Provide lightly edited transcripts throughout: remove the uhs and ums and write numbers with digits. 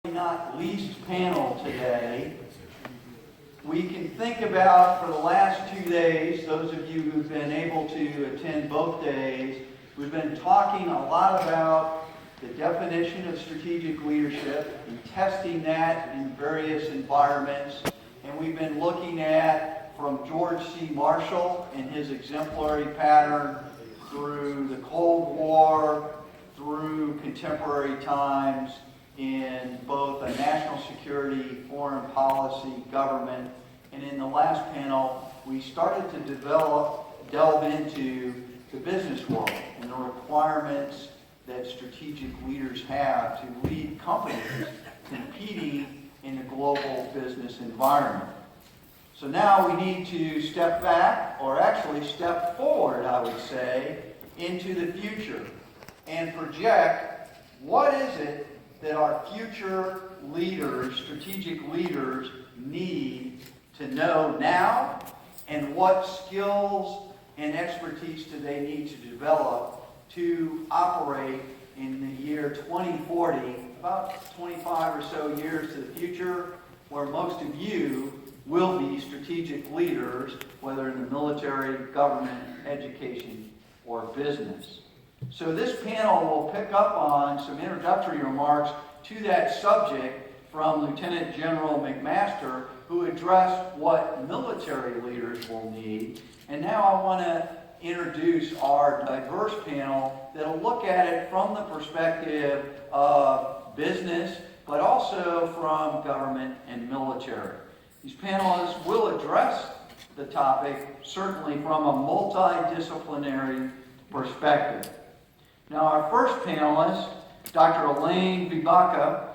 Not least panel today. We can think about, for the last 2 days, those of you who've been able to attend both days, we've been talking a lot about the definition of strategic leadership and testing that in various environments. And we've been looking at, from George C. Marshall and his exemplary pattern through the Cold War, through contemporary times, in both a national security, foreign policy, government, and in the last panel, we started to delve into the business world and the requirements that strategic leaders have to lead companies competing in a global business environment. So now we need to step back, or actually step forward, I would say, into the future and project what is it that our future leaders, strategic leaders, need to know now, and what skills and expertise do they need to develop to operate in the year 2040, about 25 or so years to the future, where most of you will be strategic leaders, whether in the military, government, education, or business. So this panel will pick up on some introductory remarks to that subject from Lieutenant General McMaster, who addressed what military leaders will need. And now I want to introduce our diverse panel that will look at it from the perspective of business, but also from government and military. These panelists will address the topic certainly from a multidisciplinary perspective. Now, our first panelist, Dr. Elaine Vibaka,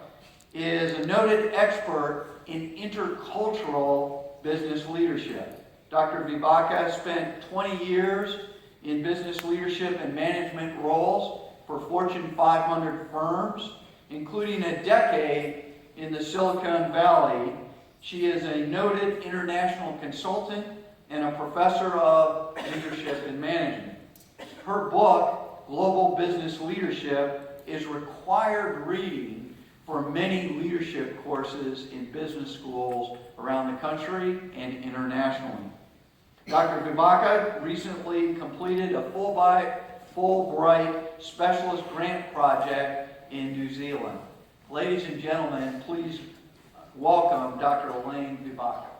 is a noted expert in intercultural business leadership. Dr. Vibaka spent 20 years in business leadership and management roles for Fortune 500 firms, including a decade in the Silicon Valley. She is a noted international consultant and a professor of leadership and management. Her book, Global Business Leadership, is required reading for many leadership courses in business schools around the country and internationally. Dr. Vibaka recently completed a Fulbright Specialist Grant Project in New Zealand. Ladies and gentlemen, please welcome Dr. Elaine Vibaka.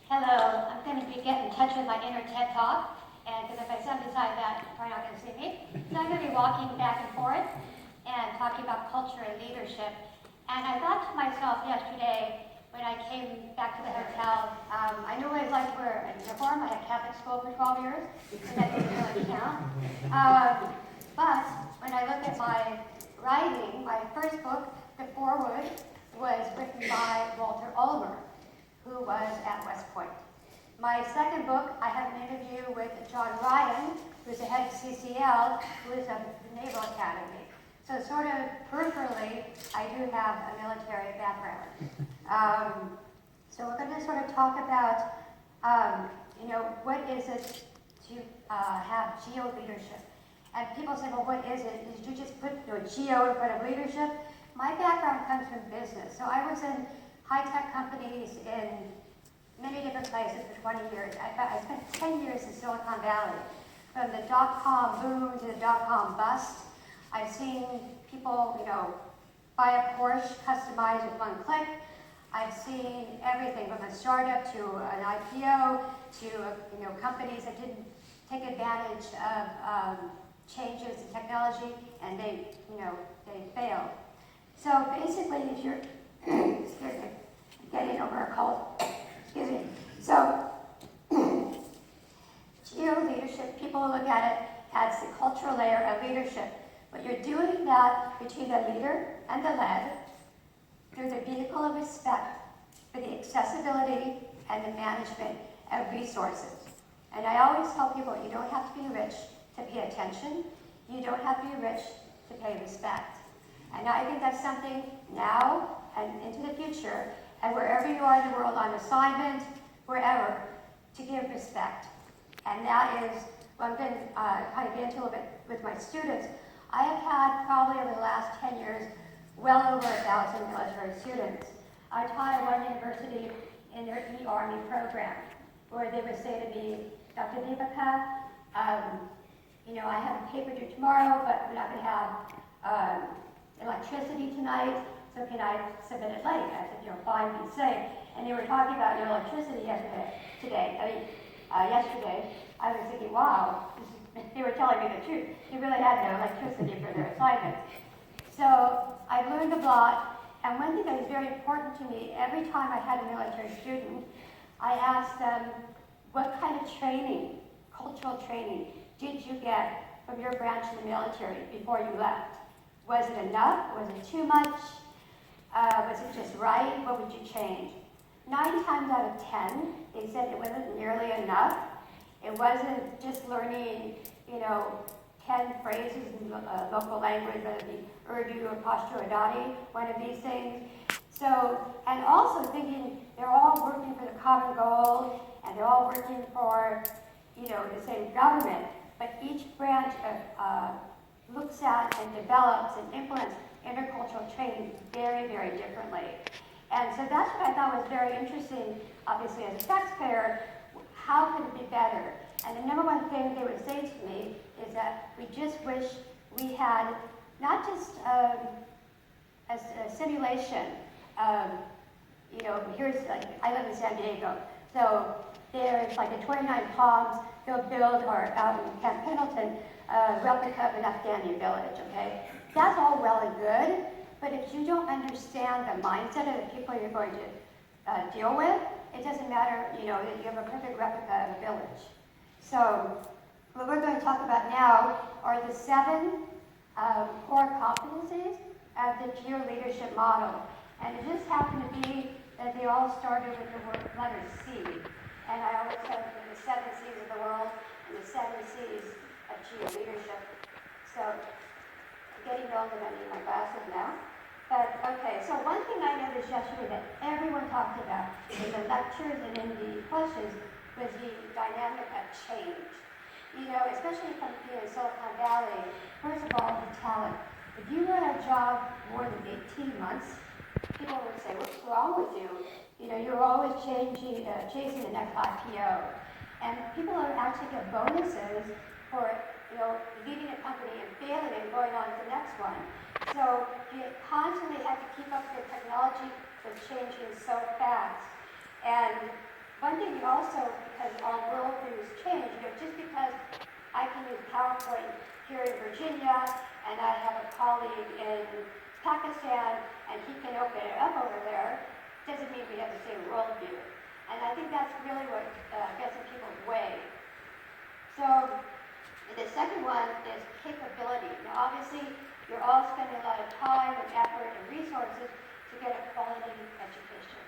Hello, I'm going to get in touch with my inner TED Talk, and because if I stand beside that, you're probably not going to see me. So I'm going to be walking back and forth and talking about culture and leadership. And I thought to myself yesterday, when I came back to the hotel, I knew what it was like to wear a uniform. I had Catholic school for 12 years, so that didn't really count. But when I look at my writing, my first book, The Foreword, was written by Walter Ulmer, who was at West Point. My second book, I have an interview with John Ryan, who's the head of CCL, who is of the Naval Academy. So sort of peripherally, I do have a military background. So we're going to sort of talk about, what is it to have geo-leadership? And people say, well, what is it? Did you just put geo in front of leadership? My background comes from business. So I was in high-tech companies in many different places for 20 years. I spent 10 years in Silicon Valley. From the dot-com boom to the dot-com bust, I've seen people, buy a Porsche, customize with one click. I've seen everything from a startup to an IPO to, companies that didn't take advantage of changes in technology, and they failed. So basically, if you're excuse me, I'm getting over a cold. Excuse me. So, geo-leadership, people look at it as the cultural layer of leadership. But you're doing that between the leader and the led through the vehicle of respect for the accessibility and the management of resources. And I always tell people, you don't have to be rich to pay attention. You don't have to be rich to pay respect. And I think that's something now and into the future, and wherever you are in the world on assignment, wherever to give respect. And that is what I'm going to kind of get into a little bit with my students. I have had probably over the last 10 years well over 1,000 military students. I taught at one university in their E-Army program where they would say to me, Dr. Deepika, I have a paper due tomorrow, but we're not going to have electricity tonight, so can I submit it late? I said, fine, be safe. And they were talking about no electricity yesterday. I was thinking, wow, they were telling me the truth. They really had no electricity for their assignments. So I learned a lot, and one thing that was very important to me, every time I had a military student, I asked them, what kind of training, cultural training, did you get from your branch of the military before you left? Was it enough? Was it too much? Was it just right? What would you change? 9 times out of 10, they said it wasn't nearly enough. It wasn't just learning, 10 phrases in local language, whether it be Urdu or Pashto or Dadi, one of these things. So, and also thinking they're all working for the common goal, and they're all working for, the same government, but each branch looks at and develops and implements intercultural training very, very differently. And so that's what I thought was very interesting, obviously as a taxpayer, how could it be better? And the number one thing they would say to me is that we just wish we had not just a simulation. Here's I live in San Diego, so there's like the 29 Palms. They'll build, or out in Camp Pendleton, a replica of an Afghani village. Okay, that's all well and good, but if you don't understand the mindset of the people you're going to deal with, it doesn't matter. That you have a perfect replica of a village. So what we're going to talk about now are the 7 core competencies of the GEO leadership model. And it just happened to be that they all started with the letter C. And I always said the 7 C's of the world and the 7 C's of GEO leadership. So I'm getting old and I need my glasses now. But okay, so one thing I noticed yesterday that everyone talked about in the lectures and in the questions was the dynamic of change. Especially from here in Silicon Valley, first of all, the talent. If you were in a job more than 18 months, people would say, what's wrong with you? You're always chasing the next IPO. And people are actually get bonuses for, leaving a company and failing and going on to the next one. So you constantly have to keep up with the technology that's changing so fast. And one thing we also, because our world views change, just because I can use PowerPoint here in Virginia, and I have a colleague in Pakistan, and he can open it up over there, doesn't mean we have the same worldview. And I think that's really what gets in people's way. So the second one is capability. Now obviously, you're all spending a lot of time and effort and resources to get a quality education.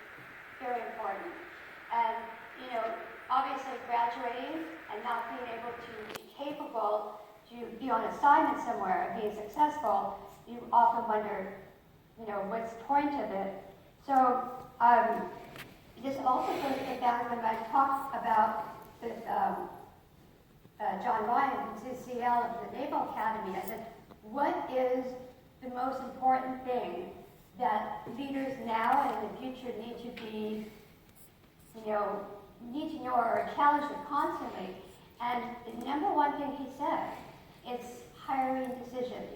Very important. And, obviously graduating and not being able to be capable to be on assignment somewhere and being successful, you often wonder, what's the point of it? So this also goes to the fact when I talked about this, John Ryan, who's CL of the Naval Academy, I said, what is the most important thing that leaders now and in the future need to be, need to know or are challenged with constantly? And the number one thing he said is hiring decisions.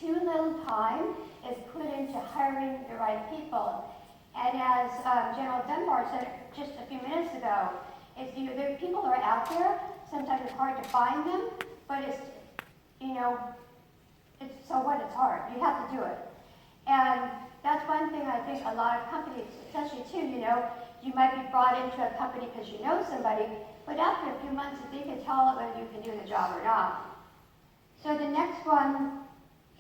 Too little time is put into hiring the right people. And as General Dunbar said just a few minutes ago, the people are out there. Sometimes it's hard to find them, but it's so what? It's hard. You have to do it. And that's one thing I think a lot of companies, especially too, you might be brought into a company because you know somebody, but after a few months, you can tell whether you can do the job or not. So the next one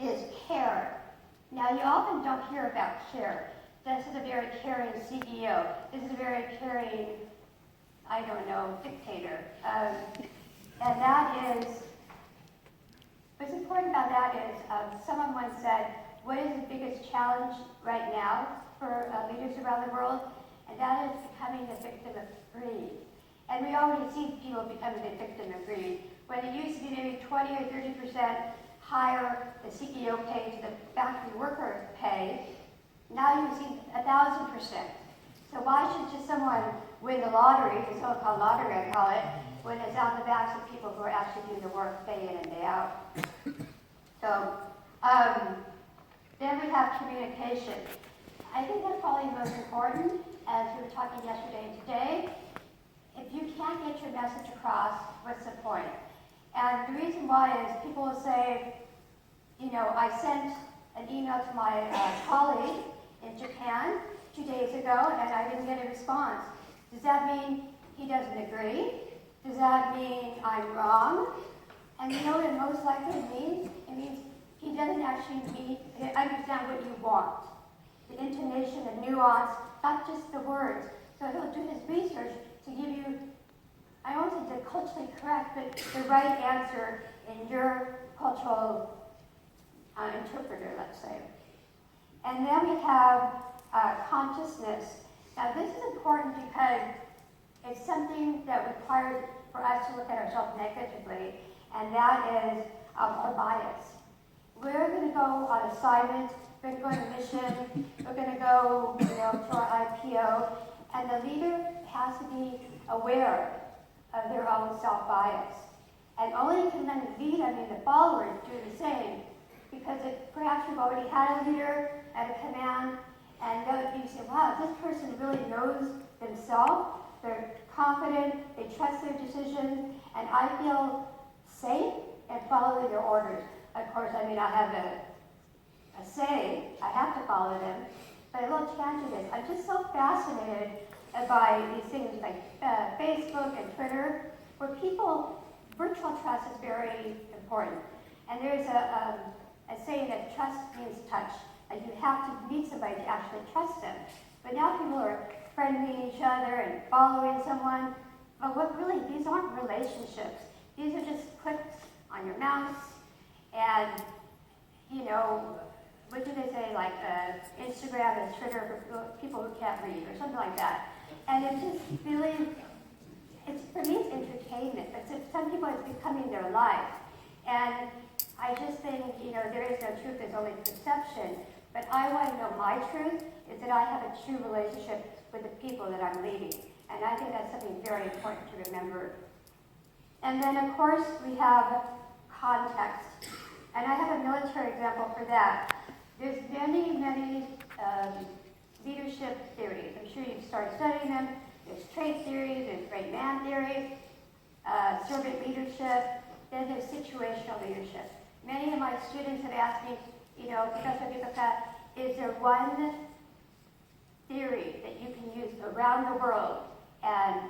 is care. Now, you often don't hear about care. This is a very caring CEO. This is a very caring, dictator. And that is, what's important about that is, someone once said, what is the biggest challenge right now for leaders around the world? And that is becoming the victim of greed. And And we already see people becoming a victim of greed. When it used to be maybe 20 or 30% higher the CEO pay to the factory worker pay, now you see 1,000%. So why should just someone win the lottery, the so-called lottery I call it, when it's on the backs of people who are actually doing the work day in and day out? So then we have communication. I think that's probably most important, as we were talking yesterday and today. If you can't get your message across, what's the point? And the reason why is people will say, you know, I sent an email to my colleague in Japan 2 days ago and I didn't get a response. Does that mean he doesn't agree? Does that mean I'm wrong? And you know what it most likely means? It means he doesn't actually understand what you want. The intonation, the nuance, not just the words. So he'll do his research to give you, I won't say the culturally correct, but the right answer in your cultural interpreter, let's say. And then we have consciousness. Now this is important because it's something that requires for us to look at ourselves negatively, and that is our bias. We're going to go on assignment, we're going to go on a mission, we're going to go to our IPO, and the leader has to be aware of their own self-bias. And only can then lead, the followers do the same, because perhaps you've already had a leader at a command, and you say, wow, this person really knows themselves, they're confident, they trust their decisions, and I feel safe in following their orders. Of course, I have a say, I have to follow them, but a little tangent is, I'm just so fascinated by these things like Facebook and Twitter, where virtual trust is very important. And there's a saying that trust means touch. Like you have to meet somebody to actually trust them. But now people are friending each other and following someone. But these aren't relationships. These are just clicks on your mouse. And, what do they say, like Instagram and Twitter for people who can't read or something like that. And it's just really, for me it's entertainment. But some people it's becoming their life. And I just think, there is no truth, there's only perception. But I want to know my truth is that I have a true relationship with the people that I'm leading. And I think that's something very important to remember. And then, of course, we have context. And I have a military example for that. There's many, many leadership theories. I'm sure you've started studying them. There's trait theories, there's great man theories, servant leadership, then there's situational leadership. Many of my students have asked me, Professor Vipaka, is there one theory that you can use around the world and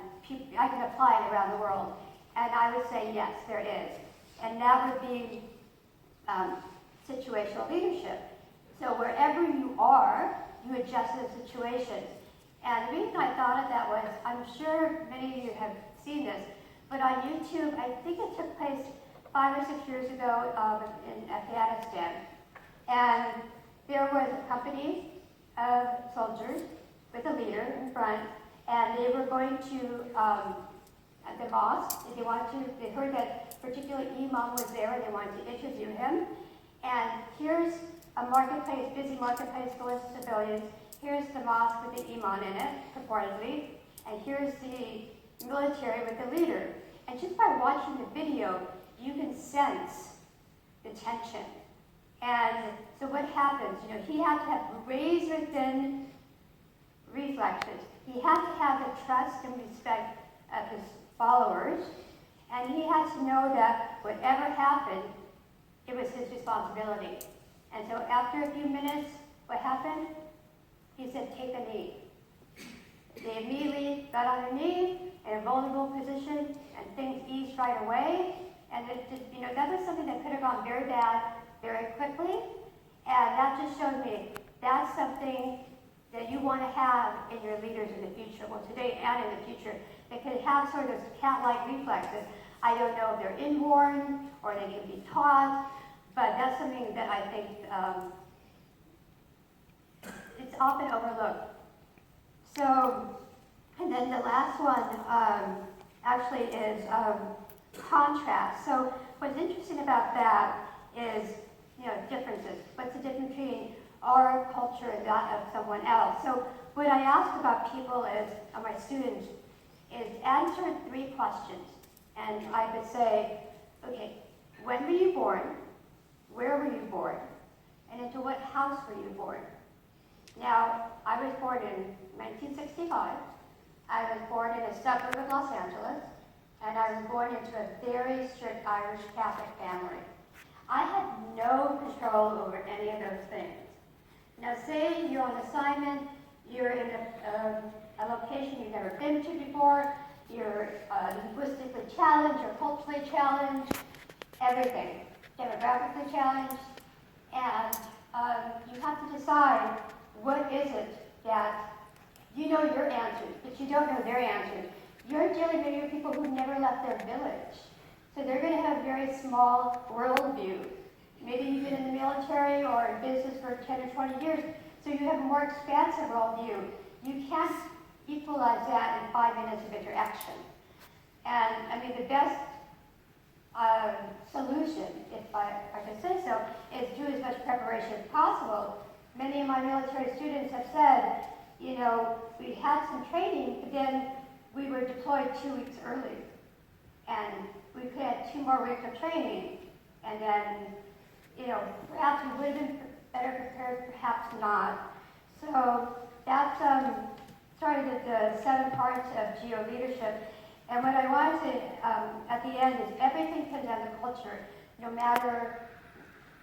I can apply it around the world? And I would say yes, there is. And that would be situational leadership. So wherever you are, you adjust to the situations. And the reason I thought of that was, I'm sure many of you have seen this, but on YouTube, I think it took place 5 or 6 years ago in Afghanistan. And there was a company of soldiers with a leader in front, and they were going to the mosque. They heard that particular imam was there, and they wanted to interview him. And here's a marketplace, busy marketplace full of civilians. Here's the mosque with the imam in it, purportedly. And here's the military with the leader. And just by watching the video, you can sense the tension. And so what happens? He had to have razor-thin reflexes. He had to have the trust and respect of his followers. And he had to know that whatever happened, it was his responsibility. And so after a few minutes, what happened? He said, take a knee. They immediately got on their knee in a vulnerable position, and things eased right away. And that was something that could have gone very bad very quickly. And that just showed me that's something that you want to have in your leaders in the future, well, today and in the future. They could have sort of cat-like reflexes. I don't know if they're inborn or they can be taught, but that's something that I think it's often overlooked. So, and then the last one actually is contrast. So what's interesting about that is, differences. What's the difference between our culture and that of someone else? So what I ask about people is, my students, is answer 3 questions. And I would say, okay, when were you born? Where were you born? And into what house were you born? Now, I was born in 1965. I was born in a suburb of Los Angeles, and I was born into a very strict Irish Catholic family. I had no control over any of those things. Now, say you're on assignment, you're in a location you've never been to before, you're linguistically challenged or culturally challenged, everything, demographically challenged, and you have to decide what is it that you know your answers, but you don't know their answers. You're dealing with people who've never left their village. So they're going to have a very small worldview. Maybe you've been in the military or in business for 10 or 20 years, so you have a more expansive worldview. You can't equalize that in 5 minutes of interaction. And I mean, the best solution, if I could say so, is do as much preparation as possible. Many of my military students have said, we had some training, but then we were deployed 2 weeks early. And we could have 2 more weeks of training. And then, perhaps we would have been better prepared, perhaps not. So that's sort of the 7 parts of geo-leadership. And what I want to say at the end is everything comes down to culture, no matter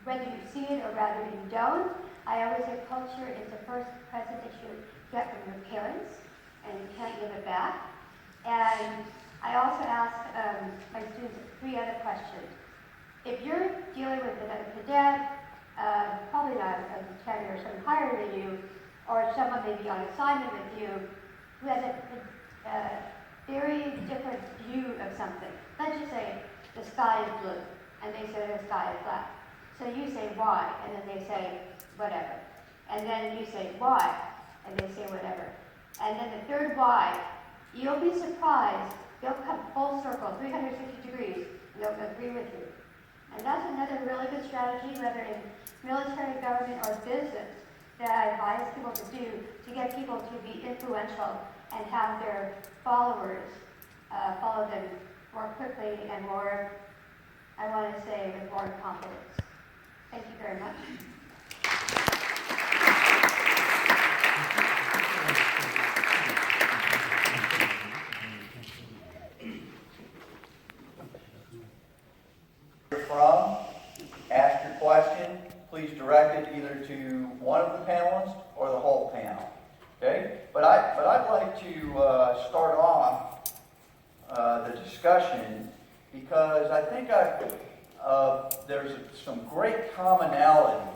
whether you see it or whether you don't. I always say culture is the first present that you get from your parents, and you can't give it back. And I also ask my students 3 other questions. If you're dealing with another cadet, probably not a lieutenant or someone higher than you, or someone maybe on assignment with you, who has a very different view of something. Let's just say the sky is blue, and they say the sky is black. So you say why, and then they say whatever. And then you say why, and they say whatever. And then the 3rd why, you'll be surprised, they'll come full circle, 360 degrees, and they'll agree with you. And that's another really good strategy, whether in military, government, or business, that I advise people to do to get people to be influential and have their followers follow them more quickly and more, I want to say, with more confidence. Thank you very much. From, ask your question, please direct it either to one of the panelists or the whole panel. Okay? But I'd like to start off the discussion because I think there's some great commonality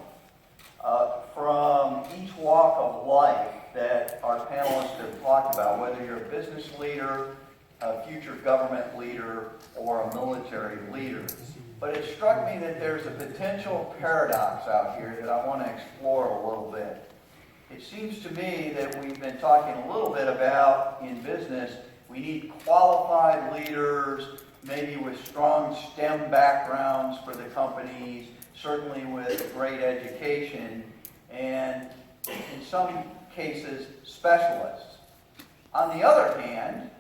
from each walk of life that our panelists have talked about, whether you're a business leader, a future government leader, or a military leader. But it struck me that there's a potential paradox out here that I want to explore a little bit. It seems to me that we've been talking a little bit about, in business, we need qualified leaders, maybe with strong STEM backgrounds for the companies, certainly with great education, and in some cases, specialists. On the other hand,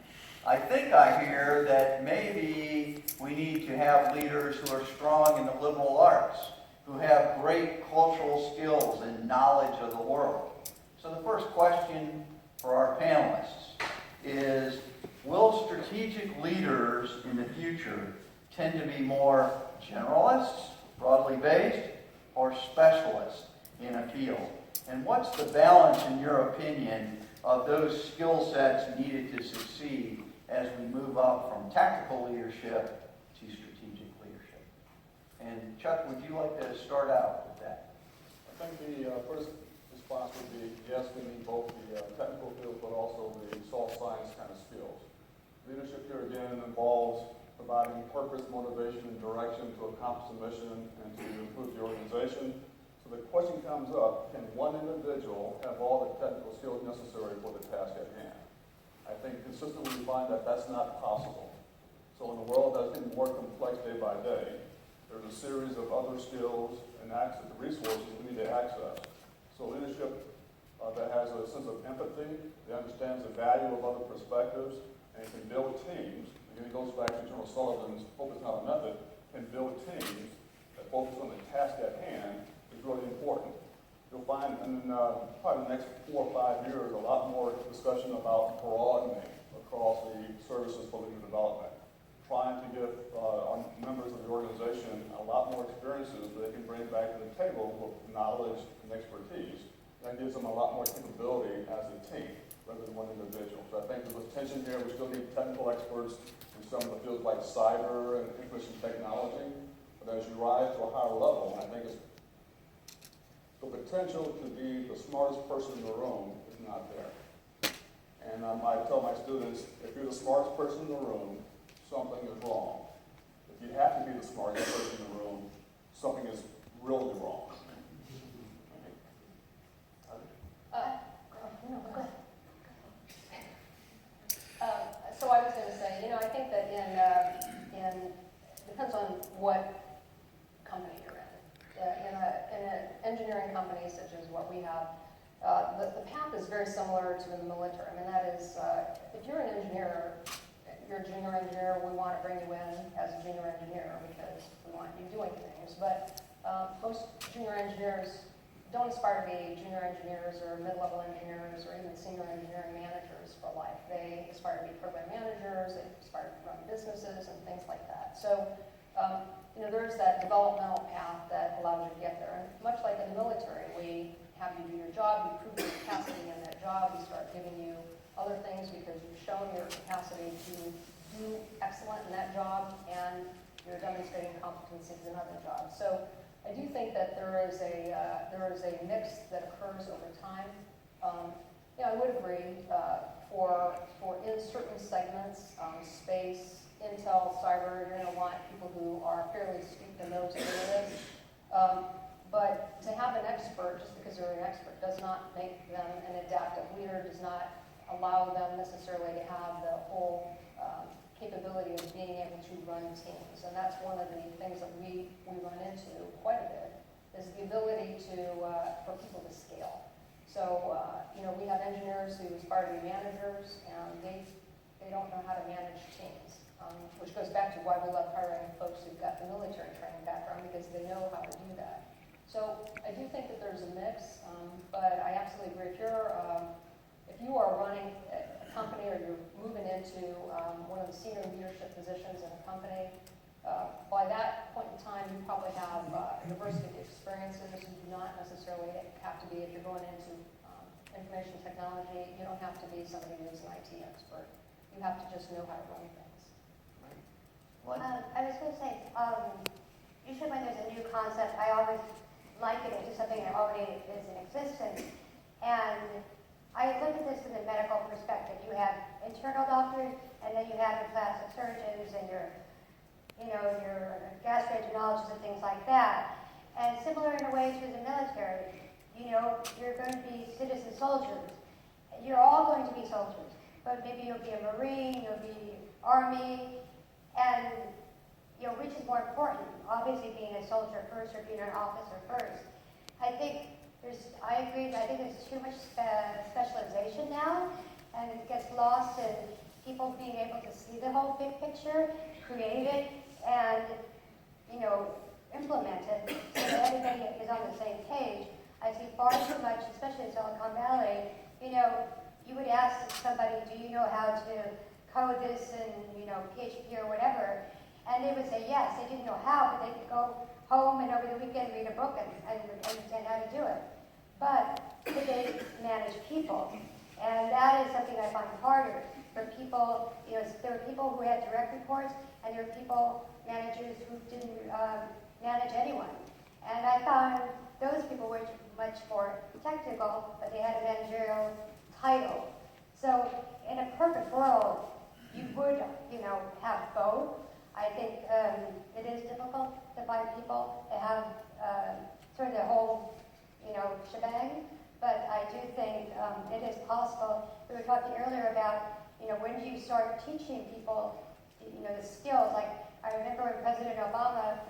I think I hear that maybe we need to have leaders who are strong in the liberal arts, who have great cultural skills and knowledge of the world. So the first question for our panelists is, will strategic leaders in the future tend to be more generalists, broadly based, or specialists in a field? And what's the balance, in your opinion, of those skill sets needed to succeed as we move up from tactical leadership to strategic leadership? And Chuck, would you like to start out with that? I think the first response would be, yes, we need both the technical skills, but also the soft science kind of skills. Leadership here, again, involves providing purpose, motivation, and direction to accomplish the mission and to improve the organization. So the question comes up, can one individual have all the technical skills necessary for the task at hand? I think consistently we find that that's not possible. So in a world that's getting more complex day by day, there's a series of other skills and access, resources we need to access. So leadership that has a sense of empathy, that understands the value of other perspectives, and can build teams. Again, it goes back to General Sullivan's focus not a method, can build teams that focus on the task at hand is really important. You'll find in probably the next 4 or 5 years a lot more discussion about broadening across the services for leader development, trying to give our members of the organization a lot more experiences that they can bring back to the table with knowledge and expertise. That gives them a lot more capability as a team rather than one individual. So I think there's tension here. We still need technical experts in some of the fields like cyber and information technology. But as you rise to a higher level, I think it's the potential to be the smartest person in the room is not there. And I tell my students, if you're the smartest person in the room, something is wrong. If you have to be the smartest person in the room, something is really wrong. So I was going to say, I think that depends on what company you're in. In an engineering company such as what we have, the path is very similar to in the military. I mean, that is, if you're an engineer, you're a junior engineer, we want to bring you in as a junior engineer because we want you doing things. But most junior engineers don't aspire to be junior engineers or mid-level engineers or even senior engineering managers for life. They aspire to be program managers, they aspire to run businesses and things like that. So, there's that developmental path that allows you to get there. And much like in the military, we have you do your job, you prove your capacity in that job, we start giving you other things because you've shown your capacity to do excellent in that job and you're demonstrating competencies in other jobs. So I do think that there is a mix that occurs over time. I would agree for in certain segments, space, intel, cyber, you're going to want people who are fairly steeped in those areas. But to have an expert, just because they're an expert, does not make them an adaptive leader, does not allow them necessarily to have the whole capability of being able to run teams. And that's one of the things that we run into quite a bit, is the ability for people to scale. So, we have engineers who aspire to be managers, and they don't know how to manage teams, which goes back to why we love hiring folks who've got the military training background, because they know how to do that. So I do think that there's a mix, but I absolutely agree. If you are running a company or you're moving into one of the senior leadership positions in a company, by that point in time, you probably have a diversity of experiences. You do not necessarily have to be, if you're going into information technology, you don't have to be somebody who's an IT expert. You have to just know how to run things. I was going to say, usually when there's a new concept, I always liken it to something that already is in existence. And I look at this from the medical perspective. You have internal doctors, and then you have your plastic surgeons and your gastroenterologists and things like that. And similar in a way to the military, you're going to be citizen soldiers. You're all going to be soldiers, but maybe you'll be a Marine, you'll be Army, and which is more important? Obviously, being a soldier first or being an officer first. I agree. I think there's too much specialization now, and it gets lost in people being able to see the whole big picture, create it, and implement it so that everybody is on the same page. I see far too much, especially in Silicon Valley. You would ask somebody, "Do you know how to code this in PHP or whatever?" And they would say yes. They didn't know how, but they could go home and over the weekend read a book and understand how to do it. But could they manage people? And that is something I find harder for people. There are people who had direct reports, and there are managers who didn't manage anyone. And I found those people were much more technical, but they had a managerial title. So in a perfect world, you would, have both. I think it is difficult to find people that have sort of the whole, shebang. But I do think it is possible. We were talking earlier about, when do you start teaching people the skills. Like, I remember when President Obama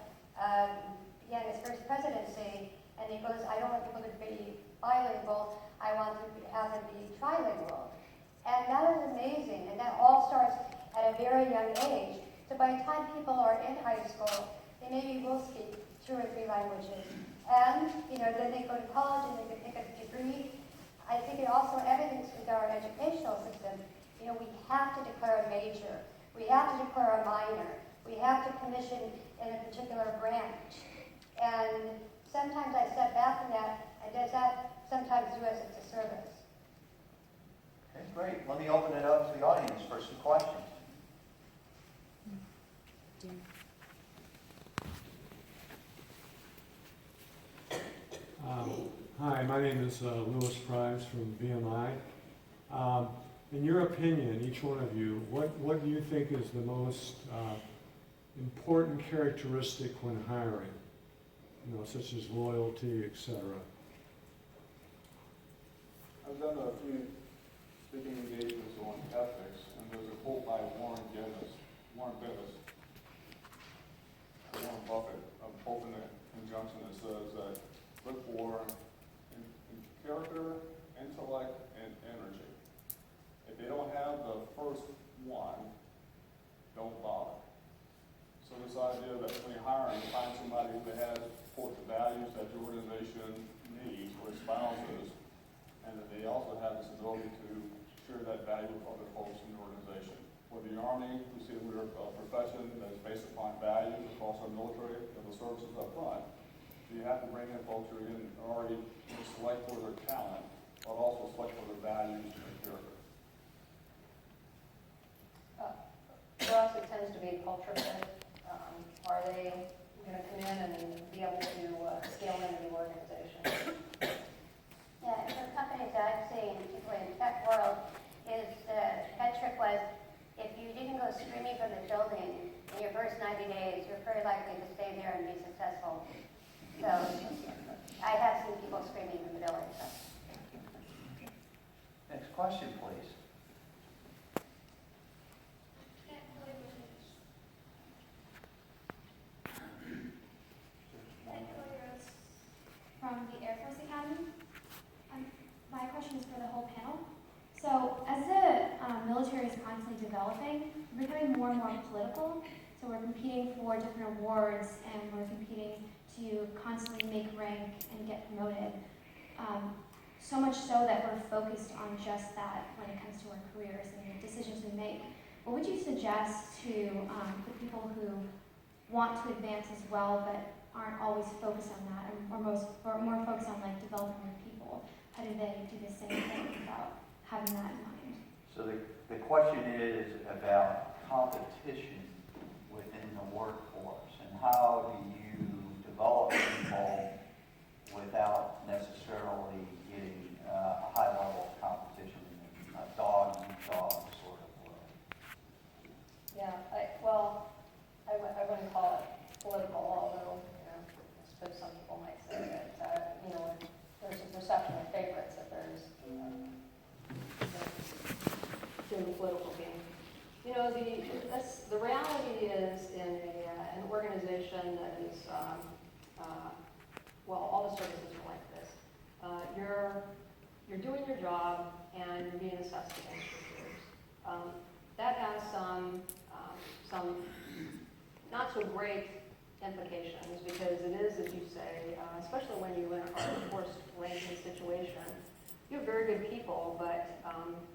began his first presidency, and he goes, I don't want people to be bilingual, I want to have them be trilingual. And that is amazing, and that all starts at a very young age. So by the time people are in high school, they maybe will speak 2 or 3 languages. And, then they go to college and they can take a degree. I think it also evidences with our educational system, we have to declare a major. We have to declare a minor. We have to commission in a particular branch. And sometimes I step back from that, and does that sometimes do us a disservice? Okay, great. Let me open it up to the audience for some questions. Hi, my name is Louis Price from VMI. In your opinion, each one of you, what do you think is the most important characteristic when hiring? Such as loyalty, etc. I've done a few speaking engagements on ethics, and there's a quote by Warren Buffett, both in the conjunction that says that look for in character, intellect, and energy. If they don't have the first one, don't bother. So this idea that when you're hiring, find somebody who has support the values that your organization needs or espouses, and that they also have this ability to share that value with other folks in the organization. With the Army, we see that we're a profession that is based upon values across our military and the services up front. So you have to bring in folks who are already select for their talent, but also select for their values and their character. For us, it tends to be culture fit. Are they going to come in and be able to scale into the organization? Yeah, and the companies that I've seen, particularly in the tech world, is the metric was if you didn't go screaming from the building in your first 90 days, you're very likely to stay there and be successful. So I have seen people screaming from the building. So. Next question, please. From the Air Force Academy. My question is for the whole panel. So as the military is constantly developing, we're becoming more and more political. So we're competing for different awards, and we're competing to constantly make rank and get promoted. So much so that we're focused on just that when it comes to our careers and the decisions we make. What would you suggest to the people who want to advance as well, but aren't always focused on that, or more focused on like developing their people? How do they do the same thing without having that in mind? So the question is about competition within the workforce, and how do you develop people without necessarily getting a high level of competition in a dog-eat-dog sort of way? Yeah, I wouldn't call it political, although, I suppose some people might say that, there's a perception of favorites, that there's, doing the political game. The reality is in an organization that is, all the services are like this. You're doing your job and you're being assessed against your peers. That has some not so great implications, because it is, as you say, especially when you are in a forced ranking situation, you have very good people, but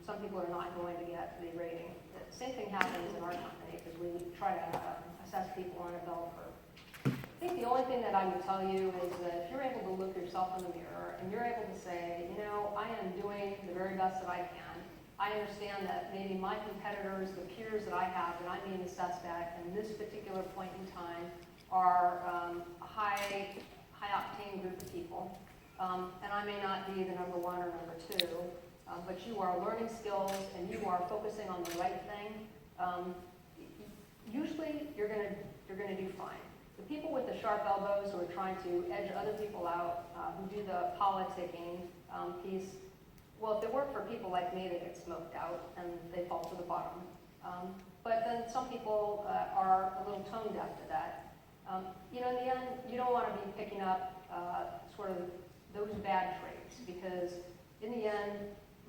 some people are not going to get the rating. The same thing happens in our company, because we try to assess people on a bell curve. I think the only thing that I would tell you is that if you're able to look yourself in the mirror and you're able to say, I am doing the very best that I can. I understand that maybe my competitors, the peers that I have, that I'm being assessed at in this particular point in time, are a high octane group of people. And I may not be the number one or number two, but you are learning skills and you are focusing on the right thing. Usually you're gonna do fine. The people with the sharp elbows who are trying to edge other people out, who do the politicking piece, well, if they work for people like me, they get smoked out and they fall to the bottom. But then some people are a little tone deaf to that. You know, in the end, you don't want to be picking up sort of those bad traits, because in the end,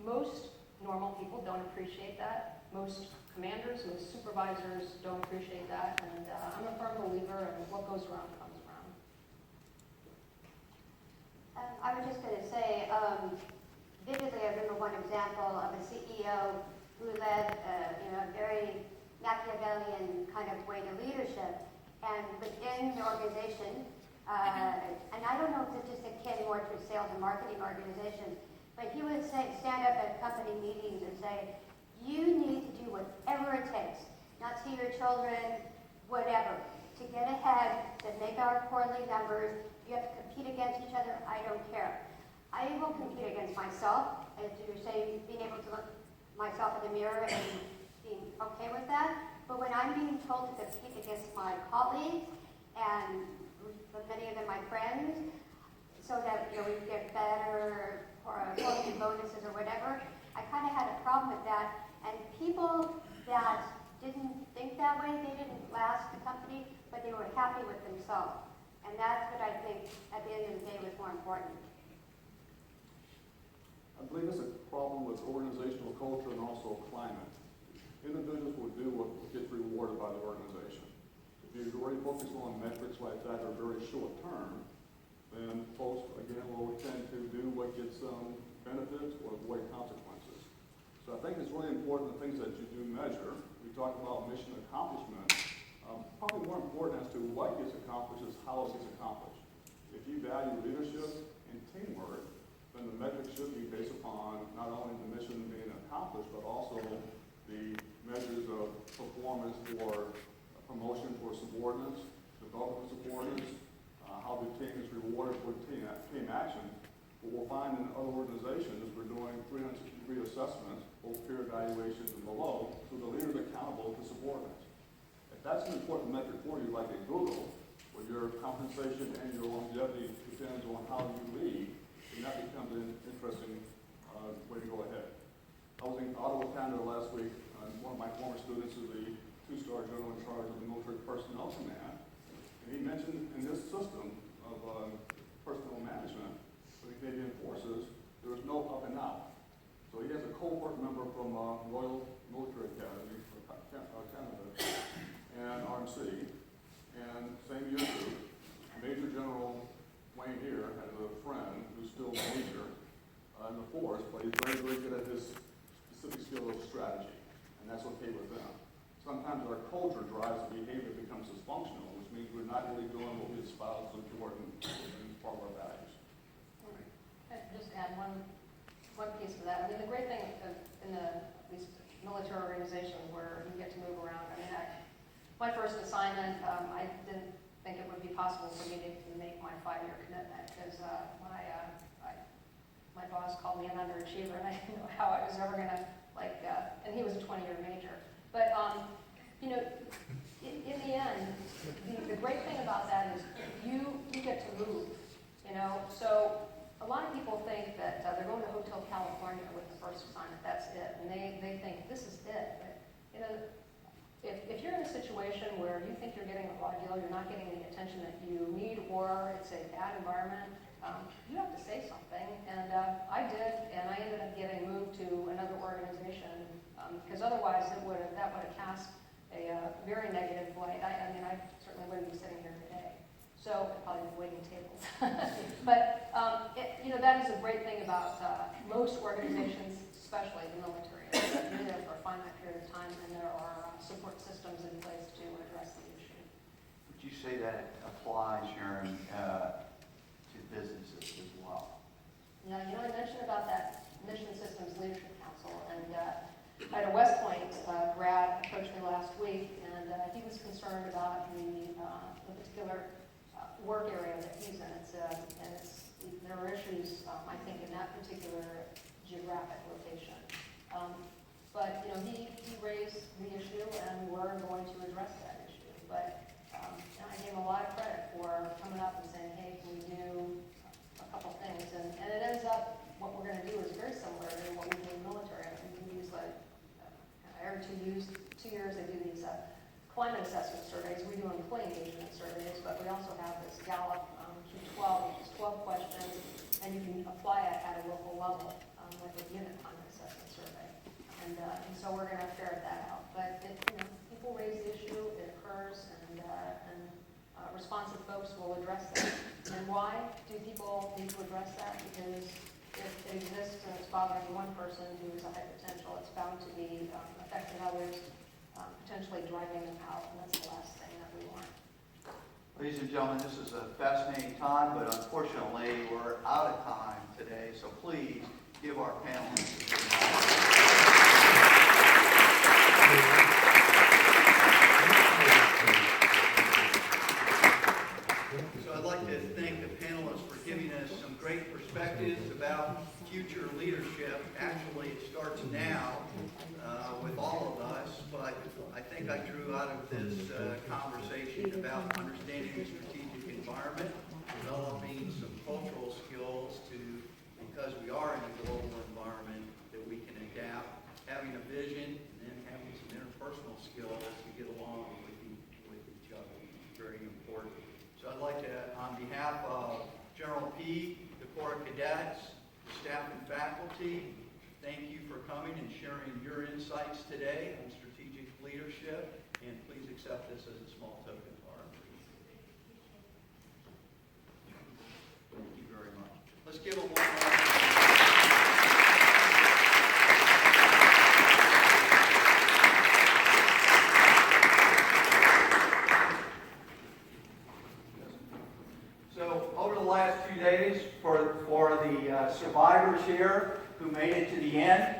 most normal people don't appreciate that. Most commanders, most supervisors don't appreciate that, and I'm a firm believer in what goes around comes around. I was just going to say, vividly, I remember one example of a CEO who led a very Machiavellian kind of way to leadership, and within the organization, and I don't know if it's just akin more to sales and marketing organizations, but he would stand up at company meetings and say, you need to do whatever it takes, not see your children, whatever, to get ahead, to make our quarterly numbers. You have to compete against each other, I don't care. I will compete against myself, as you're saying, being able to look myself in the mirror and being okay with that. But when I'm being told to compete against my colleagues and many of them my friends, so that we get better quality bonuses or whatever, I kind of had a problem with that. And people that didn't think that way, they didn't last the company, but they were happy with themselves. And that's what I think, at the end of the day, was more important. I believe it's a problem with organizational culture and also climate. Individuals will do what gets rewarded by the organization. If you're already focused on metrics like that that are very short term, then folks, again, will tend to do what gets benefits or avoid consequences. So I think it's really important the things that you do measure. We talk about mission accomplishment. Probably more important as to what gets accomplished is how it gets accomplished. If you value leadership and teamwork, then the metric should be based upon not only the mission being accomplished, but also the measures of performance for promotion for subordinates, development of subordinates, how the team is rewarded for team action. What we'll find in other organizations is we're doing 360-degree assessments, both peer evaluations and below, so the leader is accountable to subordinates. If that's an important metric for you, like at Google, where your compensation and your longevity depends on how you lead, then that becomes an interesting way to go ahead. I was in Ottawa, Canada last week. One of my former students is the 2-star general in charge of the military personnel command. And he mentioned in this system of personnel management for the Canadian Forces, there was no up and out. So he has a cohort member from Royal Military Academy for Canada and RMC. And same year too, Major General Wayne here has a friend who's still a major in the force, but he's very, very good at his specific skill of strategy. And that's okay with them. Sometimes our culture drives the behavior that becomes dysfunctional, which means we're not really doing what we espouse as important and part of our values. Just add one piece of that. I mean, the great thing in these military organizations where you get to move around. I mean, my first assignment, I didn't think it would be possible for me to make my 5-year commitment because my boss called me an underachiever, and I didn't know how I was ever going to and he was a 20-year major. But in the end, the great thing about that is you get to move. So a lot of people think that they're going to Hotel California with the first assignment. That's it, and they think this is it. But, if you're in a situation where you think you're getting a raw deal, you're not getting the attention that you need, or it's a bad environment, you have to say something. And I did, and I ended up getting moved to another organization because otherwise that would have cast a very negative light. I mean, I certainly wouldn't be sitting here today. So I'd probably be waiting tables. But that is a great thing about most organizations, especially the military. You're there for a finite period of time, and there are support systems in place to address the issue. Would you say that applies, Sharon, to businesses as well? Now, I mentioned about that Mission Systems Leadership Council, and I had a West Point grad approach me last week, and he was concerned about the particular work area that he's in. There are issues, I think, in that particular geographic location. But he raised the issue, and we're going to address that issue. But I gave him a lot of credit for coming up and saying, hey, can we do a couple things? And it ends up, what we're going to do is very similar to what we do in the military. We can use every 2 years climate assessment surveys. We do employee engagement surveys, but we also have this Gallup Q12, which is 12 questions, and you can apply it at a local level, like a unit climate assessment survey. And so we're going to ferret that out. But people raise the issue, it occurs, and responsive folks will address that. And why do people need to address that? Because if it exists and it's bothering one person who is a high potential, it's bound to be affecting others, potentially driving them out, and that's the last thing that we want. Ladies and gentlemen, this is a fascinating time, but unfortunately, we're out of time today, so please give our panelists a big round. So I'd like to thank the panelists for giving us some great perspectives about future leadership. Actually, it starts now with all of us, but I think I drew out of this conversation about understanding the strategic environment, developing some cultural skills because we are in a global environment, that we can adapt, having a vision, and then having some interpersonal skills to get along with each other. Very important. So I'd like to, on behalf of General P, the Corps of Cadets, the staff and faculty, thank you for coming and sharing your insights today on strategic leadership, and please accept this as a small token of our appreciation. Thank you very much. Let's give them one more. So over the last 2 days, for the survivors here who made it to the end,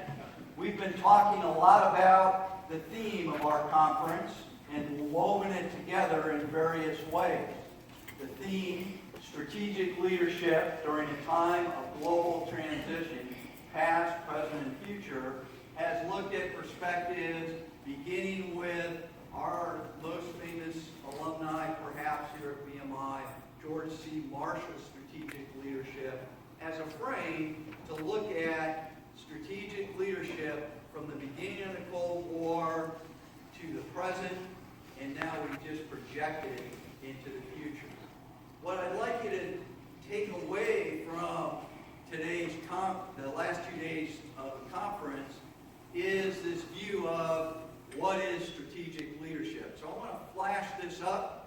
we've been talking a lot about the theme of our conference and woven it together in various ways. The theme, strategic leadership during a time of global transition, past, present, and future, has looked at perspectives beginning with our most famous alumni, perhaps here at BMI, George C. Marshall's strategic leadership, as a frame to look at strategic leadership from the beginning of the Cold War to the present, and now we just projected into the future. What I'd like you to take away from today's the last 2 days of the conference is this view of what is strategic leadership. So I want to flash this up.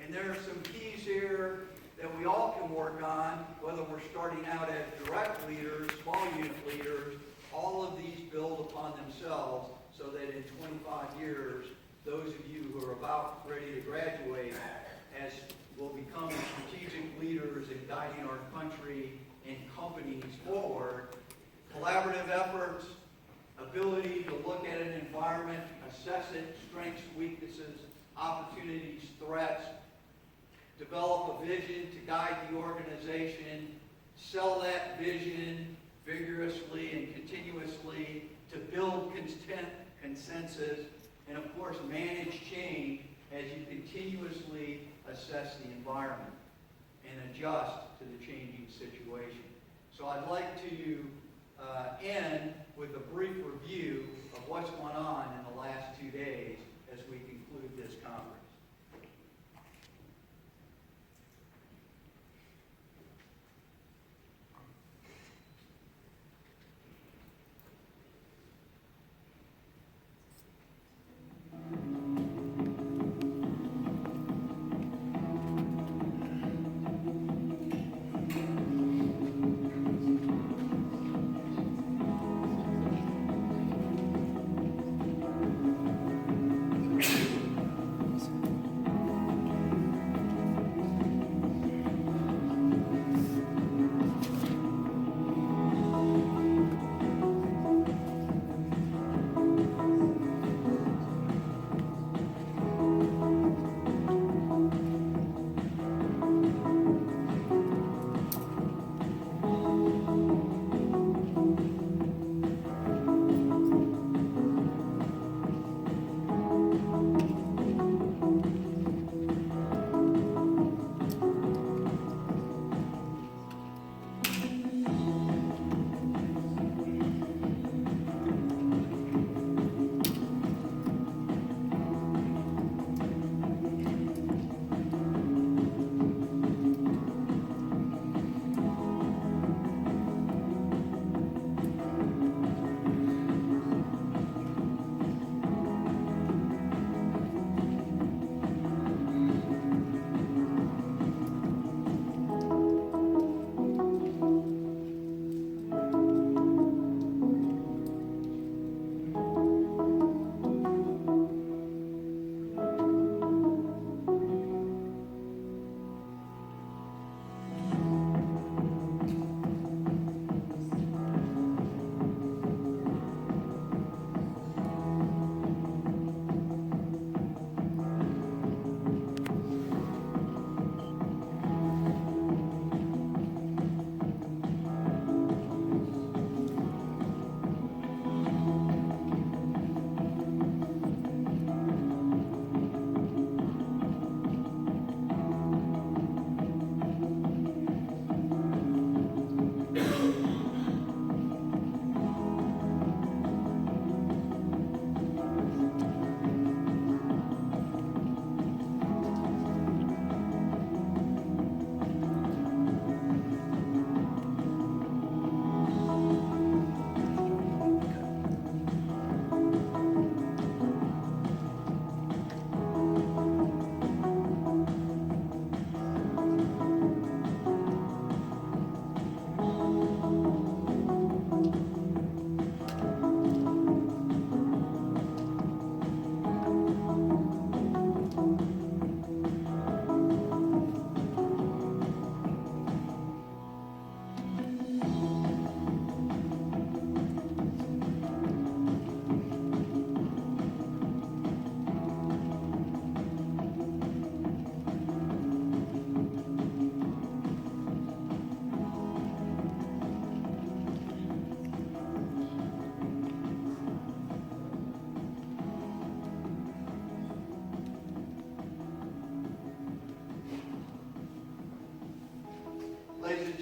And there are some keys here that we all can work on, whether we're starting out as direct leaders, small unit leaders. All of these build upon themselves so that in 25 years, those of you who are about ready to graduate will become strategic leaders in guiding our country and companies forward. Collaborative efforts, ability to look at an environment, assess it, strengths, weaknesses, opportunities, threats, develop a vision to guide the organization, sell that vision vigorously and continuously to build consensus, and of course manage change as you continuously assess the environment and adjust to the changing situation. So I'd like to end with a brief review of what's gone on in the last 2 days as we conclude this conference.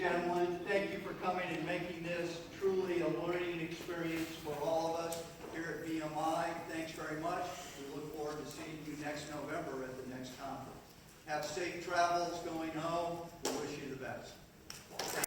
gentlemen. Thank you for coming and making this truly a learning experience for all of us here at BMI. Thanks very much. We look forward to seeing you next November at the next conference. Have safe travels going home. We wish you the best.